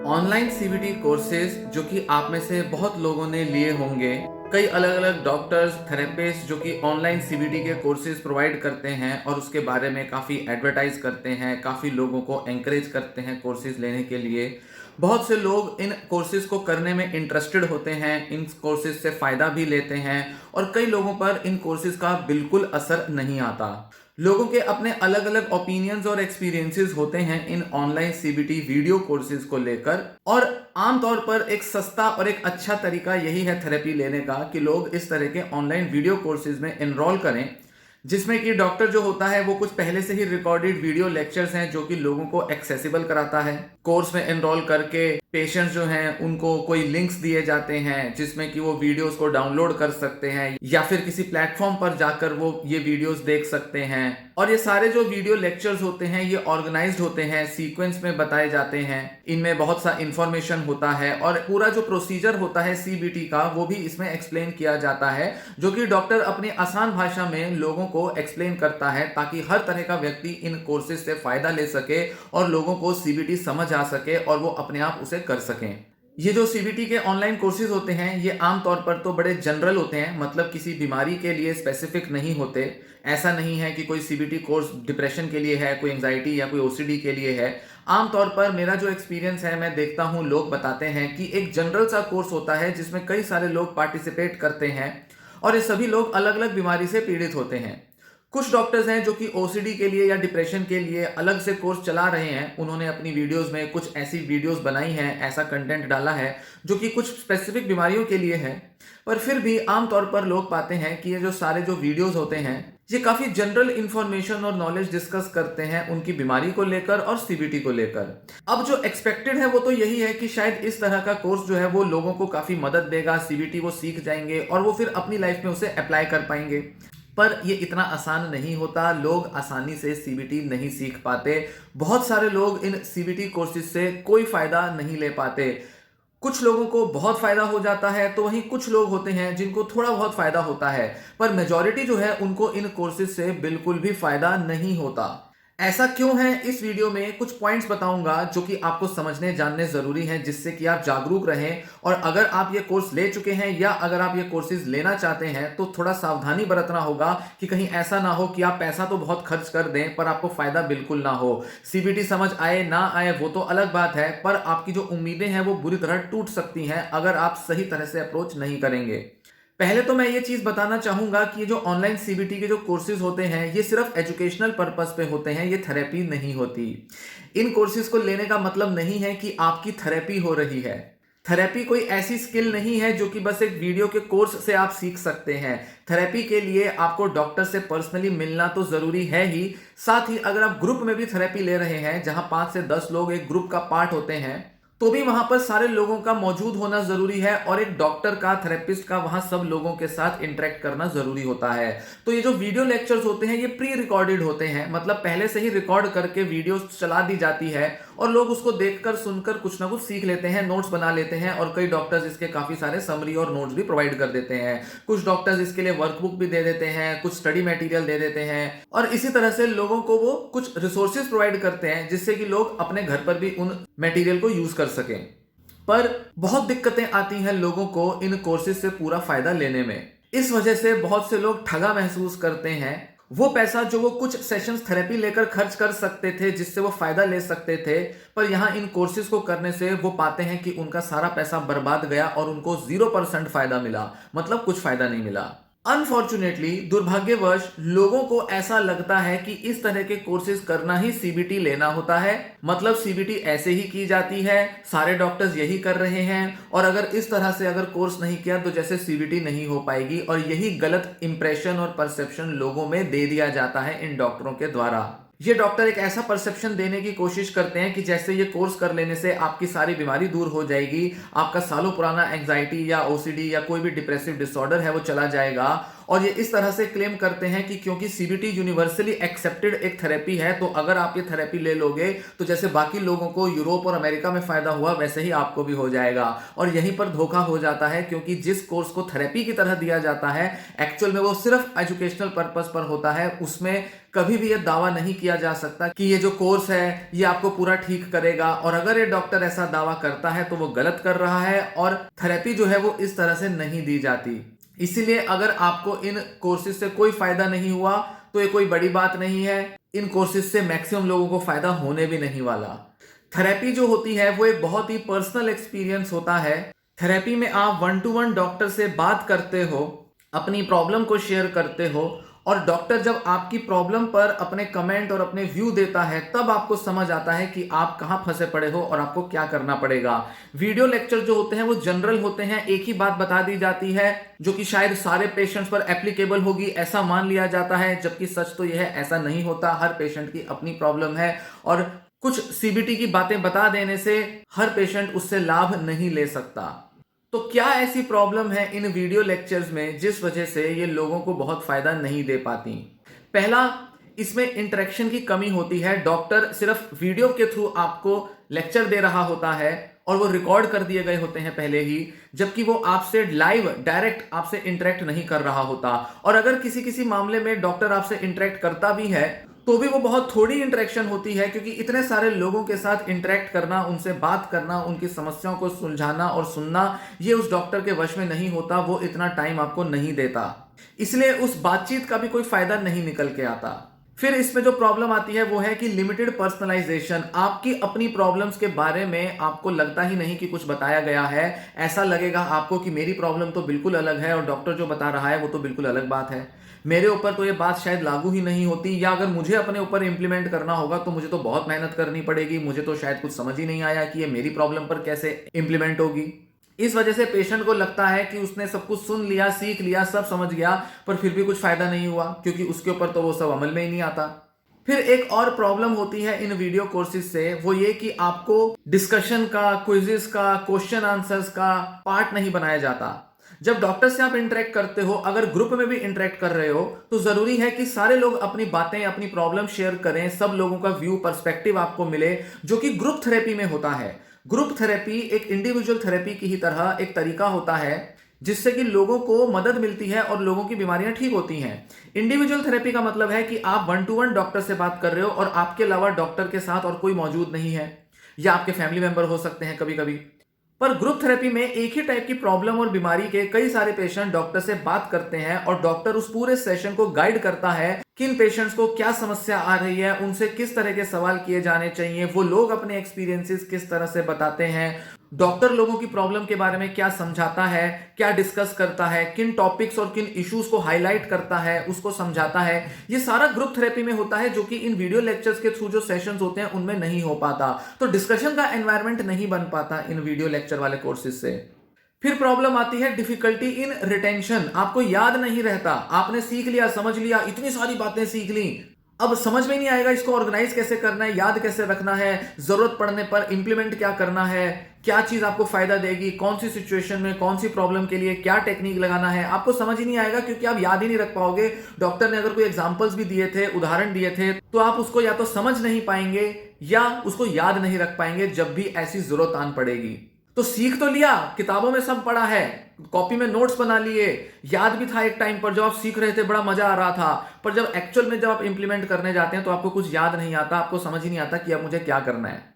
Online CBT courses जो कि आप में से बहुत लोगों ने लिए होंगे। कई अलग अलग डॉक्टर्स, थेरेपिस्ट जो कि ऑनलाइन सीबीटी के कोर्सेज प्रोवाइड करते हैं और उसके बारे में काफ़ी एडवर्टाइज करते हैं, काफ़ी लोगों को एंकरेज करते हैं कोर्सेज लेने के लिए। बहुत से लोग इन कोर्सेज को करने में इंटरेस्टेड होते हैं, इन कोर्सेज से फ़ायदा भी लेते हैं और कई लोगों पर इन कोर्सेज का बिल्कुल असर नहीं आता। लोगों के अपने अलग अलग ओपिनियंस और एक्सपीरियंसेस होते हैं इन ऑनलाइन सीबीटी वीडियो कोर्सेज को लेकर। और आमतौर पर एक सस्ता और एक अच्छा तरीका यही है थेरेपी लेने का कि लोग इस तरह के ऑनलाइन वीडियो कोर्सेज में एनरोल करें, जिसमें कि डॉक्टर जो होता है वो कुछ पहले से ही रिकॉर्डेड वीडियो लेक्चर्स हैं जो कि लोगों को एक्सेसिबल कराता है। कोर्स में एनरोल करके पेशेंट्स जो हैं उनको कोई लिंक्स दिए जाते हैं जिसमें कि वो वीडियोस को डाउनलोड कर सकते हैं या फिर किसी प्लेटफॉर्म पर जाकर वो ये वीडियोस देख सकते हैं। और ये सारे जो वीडियो लेक्चर्स होते हैं ये ऑर्गेनाइज्ड होते हैं, सीक्वेंस में बताए जाते हैं, इनमें बहुत सा इंफॉर्मेशन होता है और पूरा जो प्रोसीजर होता है सीबीटी का वो भी इसमें एक्सप्लेन किया जाता है, जो कि डॉक्टर अपनी आसान भाषा में लोगों को एक्सप्लेन करता है ताकि हर तरह का व्यक्ति इन कोर्सेज से फायदा ले सके और लोगों को सीबीटी समझ आ सके और वो अपने आप उसे कर सकें। ये जो सीबीटी के ऑनलाइन कोर्सेज होते हैं ये आमतौर पर तो बड़े जनरल होते हैं, मतलब किसी बीमारी के लिए स्पेसिफिक नहीं होते। ऐसा नहीं है कि कोई सीबीटी कोर्स डिप्रेशन के लिए है, कोई एंजाइटी या कोई ओसीडी के लिए है। आमतौर पर मेरा जो एक्सपीरियंस है, मैं देखता हूँ लोग बताते हैं कि एक जनरल सा कोर्स होता है जिसमें कई सारे लोग पार्टिसिपेट करते हैं और ये सभी लोग अलग अलग बीमारी से पीड़ित होते हैं। कुछ डॉक्टर्स हैं जो कि ओसीडी के लिए या डिप्रेशन के लिए अलग से कोर्स चला रहे हैं। उन्होंने अपनी वीडियोस में कुछ ऐसी वीडियोस बनाई हैं, ऐसा कंटेंट डाला है जो कि कुछ स्पेसिफिक बीमारियों के लिए है। पर फिर भी आमतौर पर लोग पाते हैं कि ये जो सारे जो वीडियोस होते हैं ये काफी जनरल इंफॉर्मेशन और नॉलेज डिस्कस करते हैं उनकी बीमारी को लेकर और सीबीटी को लेकर। अब जो एक्सपेक्टेड है वो तो यही है कि शायद इस तरह का कोर्स जो है वो लोगों को काफी मदद देगा, सीबीटी वो सीख जाएंगे और वो फिर अपनी लाइफ में उसे अप्लाई कर पाएंगे। पर ये इतना आसान नहीं होता, लोग आसानी से सीबीटी नहीं सीख पाते। बहुत सारे लोग इन सीबीटी कोर्सेज से कोई फायदा नहीं ले पाते। कुछ लोगों को बहुत फायदा हो जाता है तो वहीं कुछ लोग होते हैं जिनको थोड़ा बहुत फायदा होता है, पर मेजॉरिटी जो है उनको इन कोर्सेज से बिल्कुल भी फायदा नहीं होता। ऐसा क्यों है, इस वीडियो में कुछ पॉइंट्स बताऊंगा जो कि आपको समझने जानने जरूरी हैं, जिससे कि आप जागरूक रहें। और अगर आप ये कोर्स ले चुके हैं या अगर आप ये कोर्सेज लेना चाहते हैं तो थोड़ा सावधानी बरतना होगा कि कहीं ऐसा ना हो कि आप पैसा तो बहुत खर्च कर दें पर आपको फायदा बिल्कुल ना हो। सीबीटी समझ आए ना आए वो तो अलग बात है, पर आपकी जो उम्मीदें हैं वो बुरी तरह टूट सकती हैं अगर आप सही तरह से अप्रोच नहीं करेंगे। पहले तो मैं ये चीज बताना चाहूंगा कि ये जो ऑनलाइन सीबीटी के जो कोर्सेज होते हैं ये सिर्फ एजुकेशनल पर्पस पे होते हैं, ये थेरेपी नहीं होती। इन कोर्सेज को लेने का मतलब नहीं है कि आपकी थेरेपी हो रही है। थेरेपी कोई ऐसी स्किल नहीं है जो कि बस एक वीडियो के कोर्स से आप सीख सकते हैं। थेरेपी के लिए आपको डॉक्टर से पर्सनली मिलना तो जरूरी है ही, साथ ही अगर आप ग्रुप में भी थेरेपी ले रहे हैं जहां 5 से 10 लोग एक ग्रुप का पार्ट होते हैं तो भी वहां पर सारे लोगों का मौजूद होना जरूरी है और एक डॉक्टर का, थेरेपिस्ट का वहां सब लोगों के साथ इंटरेक्ट करना जरूरी होता है। तो ये जो वीडियो लेक्चर्स होते हैं ये प्री रिकॉर्डेड होते हैं, मतलब पहले से ही रिकॉर्ड करके वीडियोस चला दी जाती है और लोग उसको देखकर सुनकर कुछ ना कुछ सीख लेते हैं, नोट्स बना लेते हैं और कई डॉक्टर्स इसके काफी सारे समरी और नोट्स भी प्रोवाइड कर देते हैं। कुछ डॉक्टर्स इसके लिए वर्कबुक भी दे देते हैं, कुछ स्टडी मटेरियल दे देते हैं और इसी तरह से लोगों को वो कुछ रिसोर्सेज प्रोवाइड करते हैं जिससे कि लोग अपने घर पर भी उन मटेरियल को यूज कर सकें। पर बहुत दिक्कतें आती हैं लोगों को इन कोर्सेज से पूरा फायदा लेने में। इस वजह से बहुत से लोग ठगा महसूस करते हैं। वो पैसा जो वो कुछ सेशंस थेरेपी लेकर खर्च कर सकते थे, जिससे वो फायदा ले सकते थे, पर यहाँ इन कोर्सेज को करने से वो पाते हैं कि उनका सारा पैसा बर्बाद गया और उनको 0% फायदा मिला, मतलब कुछ फायदा नहीं मिला। अनफॉर्चुनेटली, दुर्भाग्यवश लोगों को ऐसा लगता है कि इस तरह के कोर्सेज करना ही सीबीटी लेना होता है, मतलब सीबीटी ऐसे ही की जाती है, सारे डॉक्टर्स यही कर रहे हैं और अगर इस तरह से अगर कोर्स नहीं किया तो जैसे सीबीटी नहीं हो पाएगी। और यही गलत इंप्रेशन और परसेप्शन लोगों में दे दिया जाता है इन डॉक्टरों के द्वारा। ये डॉक्टर एक ऐसा परसेप्शन देने की कोशिश करते हैं कि जैसे ये कोर्स कर लेने से आपकी सारी बीमारी दूर हो जाएगी, आपका सालों पुराना एंजाइटी या ओसीडी या कोई भी डिप्रेसिव डिसऑर्डर है वो चला जाएगा और ये इस तरह से क्लेम करते हैं कि क्योंकि सीबीटी यूनिवर्सली एक्सेप्टेड एक थेरेपी है, तो अगर आप ये थेरेपी ले लोगे तो जैसे बाकी लोगों को यूरोप और अमेरिका में फायदा हुआ वैसे ही आपको भी हो जाएगा। और यहीं पर धोखा हो जाता है, क्योंकि जिस कोर्स को थेरेपी की तरह दिया जाता है एक्चुअल में वो सिर्फ एजुकेशनल पर्पस पर होता है। उसमें कभी भी ये दावा नहीं किया जा सकता कि ये जो कोर्स है ये आपको पूरा ठीक करेगा, और अगर ये डॉक्टर ऐसा दावा करता है तो वो गलत कर रहा है और थेरेपी जो है वो इस तरह से नहीं दी जाती। इसीलिए अगर आपको इन कोर्सेज से कोई फायदा नहीं हुआ तो ये कोई बड़ी बात नहीं है। इन कोर्सेज से मैक्सिमम लोगों को फायदा होने भी नहीं वाला। थेरेपी जो होती है वो एक बहुत ही पर्सनल एक्सपीरियंस होता है। थेरेपी में आप 1-to-1 डॉक्टर से बात करते हो, अपनी प्रॉब्लम को शेयर करते हो, और डॉक्टर जब आपकी प्रॉब्लम पर अपने कमेंट और अपने व्यू देता है तब आपको समझ आता है कि आप कहां फंसे पड़े हो और आपको क्या करना पड़ेगा। वीडियो लेक्चर जो होते हैं वो जनरल होते हैं, एक ही बात बता दी जाती है जो कि शायद सारे पेशेंट्स पर एप्लीकेबल होगी ऐसा मान लिया जाता है, जबकि सच तो यह है ऐसा नहीं होता। हर पेशेंट की अपनी प्रॉब्लम है और कुछ सीबीटी की बातें बता देने से हर पेशेंट उससे लाभ नहीं ले सकता। तो क्या ऐसी प्रॉब्लम है इन वीडियो लेक्चर्स में जिस वजह से ये लोगों को बहुत फायदा नहीं दे पाती? पहला, इसमें इंटरेक्शन की कमी होती है। डॉक्टर सिर्फ वीडियो के थ्रू आपको लेक्चर दे रहा होता है और वो रिकॉर्ड कर दिए गए होते हैं पहले ही, जबकि वो आपसे लाइव डायरेक्ट आपसे इंटरेक्ट नहीं कर रहा होता। और अगर किसी किसी मामले में डॉक्टर आपसे इंटरेक्ट करता भी है तो भी वो बहुत थोड़ी इंटरेक्शन होती है, क्योंकि इतने सारे लोगों के साथ इंटरेक्ट करना, उनसे बात करना, उनकी समस्याओं को सुलझाना और सुनना, ये उस डॉक्टर के वश में नहीं होता। वो इतना टाइम आपको नहीं देता, इसलिए उस बातचीत का भी कोई फायदा नहीं निकल के आता। फिर इसमें जो प्रॉब्लम आती है वो है कि लिमिटेड पर्सनलाइजेशन। आपकी अपनी प्रॉब्लम्स के बारे में आपको लगता ही नहीं कि कुछ बताया गया है। ऐसा लगेगा आपको कि मेरी प्रॉब्लम तो बिल्कुल अलग है और डॉक्टर जो बता रहा है वो तो बिल्कुल अलग बात है। मेरे ऊपर तो ये बात शायद लागू ही नहीं होती, या अगर मुझे अपने ऊपर इंप्लीमेंट करना होगा तो मुझे तो बहुत मेहनत करनी पड़ेगी। मुझे तो शायद कुछ समझ ही नहीं आया कि ये मेरी प्रॉब्लम पर कैसे इंप्लीमेंट होगी। इस वजह से पेशेंट को लगता है कि उसने सब कुछ सुन लिया, सीख लिया, सब समझ गया, पर फिर भी कुछ फायदा नहीं हुआ, क्योंकि उसके ऊपर तो वो सब अमल में ही नहीं आता। फिर एक और प्रॉब्लम होती है इन वीडियो कोर्सेज से, वो ये कि आपको डिस्कशन का, क्विजेस का, क्वेश्चन आंसर्स का पार्ट नहीं बनाया जाता। जब डॉक्टर से आप इंटरेक्ट करते हो, अगर ग्रुप में भी इंटरेक्ट कर रहे हो, तो जरूरी है कि सारे लोग अपनी बातें, अपनी प्रॉब्लम शेयर करें, सब लोगों का व्यू, पर्सपेक्टिव आपको मिले, जो कि ग्रुप थेरेपी में होता है। ग्रुप थेरेपी एक इंडिविजुअल थेरेपी की ही तरह एक तरीका होता है जिससे कि लोगों को मदद मिलती है और लोगों की बीमारियां ठीक होती हैं। इंडिविजुअल थेरेपी का मतलब है कि आप 1-to-1 डॉक्टर से बात कर रहे हो और आपके अलावा डॉक्टर के साथ और कोई मौजूद नहीं है, या आपके फैमिली मेंबर हो सकते हैं कभी कभी। पर ग्रुप थेरेपी में एक ही टाइप की प्रॉब्लम और बीमारी के कई सारे पेशेंट डॉक्टर से बात करते हैं और डॉक्टर उस पूरे सेशन को गाइड करता है किन पेशेंट्स को क्या समस्या आ रही है, उनसे किस तरह के सवाल किए जाने चाहिए, वो लोग अपने एक्सपीरियंसेस किस तरह से बताते हैं, डॉक्टर लोगों की प्रॉब्लम के बारे में क्या समझाता है, क्या डिस्कस करता है, किन टॉपिक्स और किन इश्यूज को हाईलाइट करता है, उसको समझाता है। ये सारा ग्रुप थेरेपी में होता है, जो कि इन वीडियो लेक्चर्स के थ्रू जो सेशंस होते हैं उनमें नहीं हो पाता। तो डिस्कशन का एनवायरनमेंट नहीं बन पाता इन वीडियो लेक्चर वाले कोर्सेज से। फिर प्रॉब्लम आती है डिफिकल्टी इन रिटेंशन। आपको याद नहीं रहता, आपने सीख लिया, समझ लिया, इतनी सारी बातें सीख ली, अब समझ में नहीं आएगा इसको ऑर्गेनाइज कैसे करना है, याद कैसे रखना है, जरूरत पड़ने पर इंप्लीमेंट क्या करना है, क्या चीज आपको फायदा देगी, कौन सी सिचुएशन में, कौन सी प्रॉब्लम के लिए क्या टेक्निक लगाना है, आपको समझ ही नहीं आएगा, क्योंकि आप याद ही नहीं रख पाओगे। डॉक्टर ने अगर कोई एग्जांपल्स भी दिए थे, उदाहरण दिए थे, तो आप उसको या तो समझ नहीं पाएंगे या उसको याद नहीं रख पाएंगे जब भी ऐसी जरूरत आन पड़ेगी। तो सीख तो लिया, किताबों में सब पढ़ा है, कॉपी में नोट्स बना लिए, याद भी था एक टाइम पर जब आप सीख रहे थे, बड़ा मजा आ रहा था, पर जब एक्चुअल में जब आप इंप्लीमेंट करने जाते हैं तो आपको कुछ याद नहीं आता, आपको समझ ही नहीं आता कि अब मुझे क्या करना है।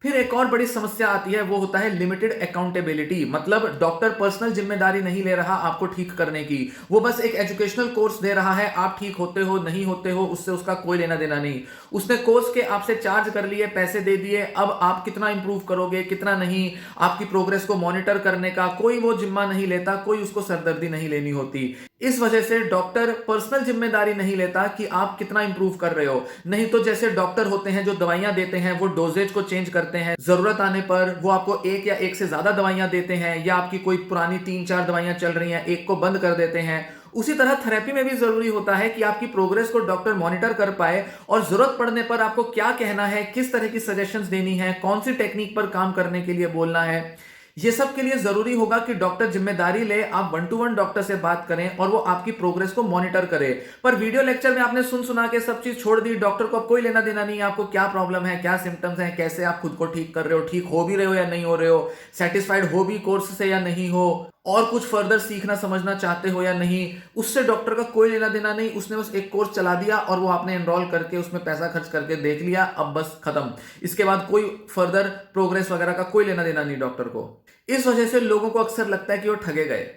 फिर एक और बड़ी समस्या आती है, वो होता है लिमिटेड अकाउंटेबिलिटी। मतलब डॉक्टर पर्सनल जिम्मेदारी नहीं ले रहा आपको ठीक करने की, वो बस एक एजुकेशनल कोर्स दे रहा है, आप ठीक होते हो नहीं होते हो उससे उसका कोई लेना देना नहीं। उसने कोर्स के आपसे चार्ज कर लिए, पैसे दे दिए, अब आप कितना इंप्रूव करोगे कितना नहीं, आपकी प्रोग्रेस को मॉनिटर करने का कोई वो जिम्मा नहीं लेता, कोई उसको सरदर्दी नहीं लेनी होती। इस वजह से डॉक्टर पर्सनल जिम्मेदारी नहीं लेता कि आप कितना इंप्रूव कर रहे हो। नहीं तो जैसे डॉक्टर होते हैं जो दवाइयां देते हैं, वो डोजेज को चेंज करते हैं, जरूरत आने पर वो आपको एक या एक से ज्यादा दवाइयां देते हैं, या आपकी कोई पुरानी 3-4 दवाइयां चल रही हैं, एक को बंद कर देते हैं। उसी तरह थेरेपी में भी जरूरी होता है कि आपकी प्रोग्रेस को डॉक्टर मॉनिटर कर पाए और जरूरत पड़ने पर आपको क्या कहना है, किस तरह की सजेशंस देनी है, कौन सी टेक्निक पर काम करने के लिए बोलना है। ये सब के लिए जरूरी होगा कि डॉक्टर जिम्मेदारी ले, आप 1-to-1 डॉक्टर से बात करें और वो आपकी प्रोग्रेस को मॉनिटर करे। पर वीडियो लेक्चर में आपने सुन सुना के सब चीज छोड़ दी, डॉक्टर को अब कोई लेना देना नहीं है आपको क्या प्रॉब्लम है, क्या सिम्टम्स हैं, कैसे आप खुद को ठीक कर रहे हो, ठीक हो भी रहे हो या नहीं हो रहे हो, सेटिस्फाइड हो भी कोर्स से या नहीं हो, और कुछ फर्दर सीखना समझना चाहते हो या नहीं, उससे डॉक्टर का कोई लेना देना नहीं। उसने बस एक कोर्स चला दिया और वो आपने एनरोल करके उसमें पैसा खर्च करके देख लिया, अब बस खत्म। इसके बाद कोई फर्दर प्रोग्रेस वगैरह का कोई लेना देना नहीं डॉक्टर को। इस वजह से लोगों को अक्सर लगता है कि वो ठगे गए।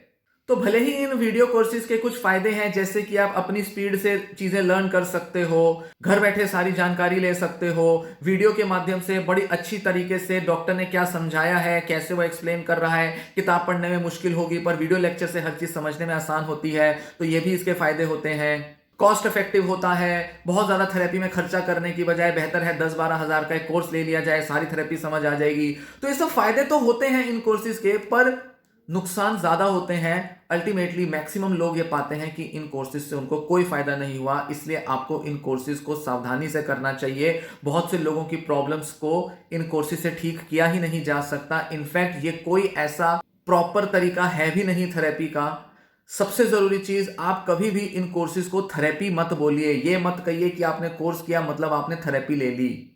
तो भले ही इन वीडियो कोर्सेज के कुछ फायदे हैं, जैसे कि आप अपनी स्पीड से चीजें लर्न कर सकते हो, घर बैठे सारी जानकारी ले सकते हो, वीडियो के माध्यम से बड़ी अच्छी तरीके से डॉक्टर ने क्या समझाया है, कैसे वो एक्सप्लेन कर रहा है। किताब पढ़ने में मुश्किल होगी पर वीडियो लेक्चर से हर चीज समझने में आसान होती है, तो ये भी इसके फायदे होते हैं। कॉस्ट इफेक्टिव होता है, बहुत ज्यादा थेरेपी में खर्चा करने की बजाय बेहतर है 10-12 हजार का एक कोर्स ले लिया जाए, सारी थेरेपी समझ आ जाएगी। तो ये सब फायदे तो होते हैं इन कोर्सेज के, पर नुकसान ज्यादा होते हैं। अल्टीमेटली मैक्सिमम लोग ये पाते हैं कि इन कोर्सेज से उनको कोई फायदा नहीं हुआ, इसलिए आपको इन कोर्सेज को सावधानी से करना चाहिए। बहुत से लोगों की प्रॉब्लम्स को इन कोर्सेज से ठीक किया ही नहीं जा सकता। इनफैक्ट ये कोई ऐसा प्रॉपर तरीका है भी नहीं थेरेपी का। सबसे जरूरी चीज, आप कभी भी इन कोर्सेज को थेरेपी मत बोलिए। ये मत कहिए कि आपने कोर्स किया मतलब आपने थेरेपी ले ली।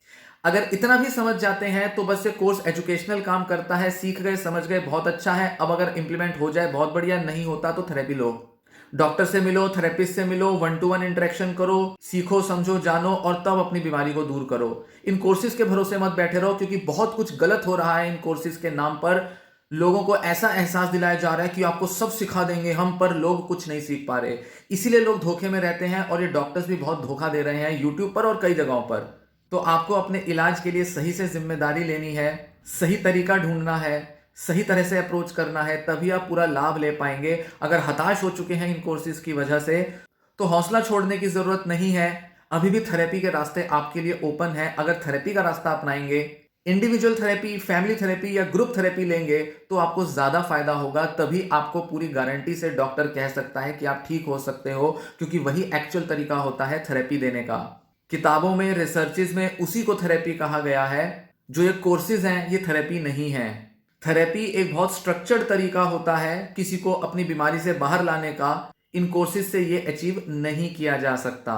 अगर इतना भी समझ जाते हैं तो बस ये कोर्स एजुकेशनल काम करता है, सीख गए समझ गए बहुत अच्छा है। अब अगर इंप्लीमेंट हो जाए बहुत बढ़िया, नहीं होता तो थेरेपी लो, डॉक्टर से मिलो, थेरेपिस्ट से मिलो, 1-to-1 इंटरेक्शन करो, सीखो समझो जानो और तब अपनी बीमारी को दूर करो। इन कोर्सेज के भरोसे मत बैठे रहो, क्योंकि बहुत कुछ गलत हो रहा है इन कोर्सेज के नाम पर। लोगों को ऐसा एहसास दिलाया जा रहा है कि आपको सब सिखा देंगे हम, पर लोग कुछ नहीं सीख पा रहे। इसीलिए लोग धोखे में रहते हैं और ये डॉक्टर्स भी बहुत धोखा दे रहे हैं यूट्यूब पर और कई जगहों पर। तो आपको अपने इलाज के लिए सही से जिम्मेदारी लेनी है, सही तरीका ढूंढना है, सही तरह से अप्रोच करना है, तभी आप पूरा लाभ ले पाएंगे। अगर हताश हो चुके हैं इन कोर्सेज की वजह से तो हौसला छोड़ने की जरूरत नहीं है। अभी भी थेरेपी के रास्ते आपके लिए ओपन है। अगर थेरेपी का रास्ता अपनाएंगे, इंडिविजुअल थेरेपी, फैमिली थेरेपी या ग्रुप थेरेपी लेंगे तो आपको ज्यादा फायदा होगा। तभी आपको पूरी गारंटी से डॉक्टर कह सकता है कि आप ठीक हो सकते हो, क्योंकि वही एक्चुअल तरीका होता है थेरेपी देने का। किताबों में, रिसर्चेज में उसी को थेरेपी कहा गया है। जो ये कोर्सेज हैं ये थेरेपी नहीं है। थेरेपी एक बहुत स्ट्रक्चर्ड तरीका होता है किसी को अपनी बीमारी से बाहर लाने का। इन कोर्सेज से ये अचीव नहीं किया जा सकता।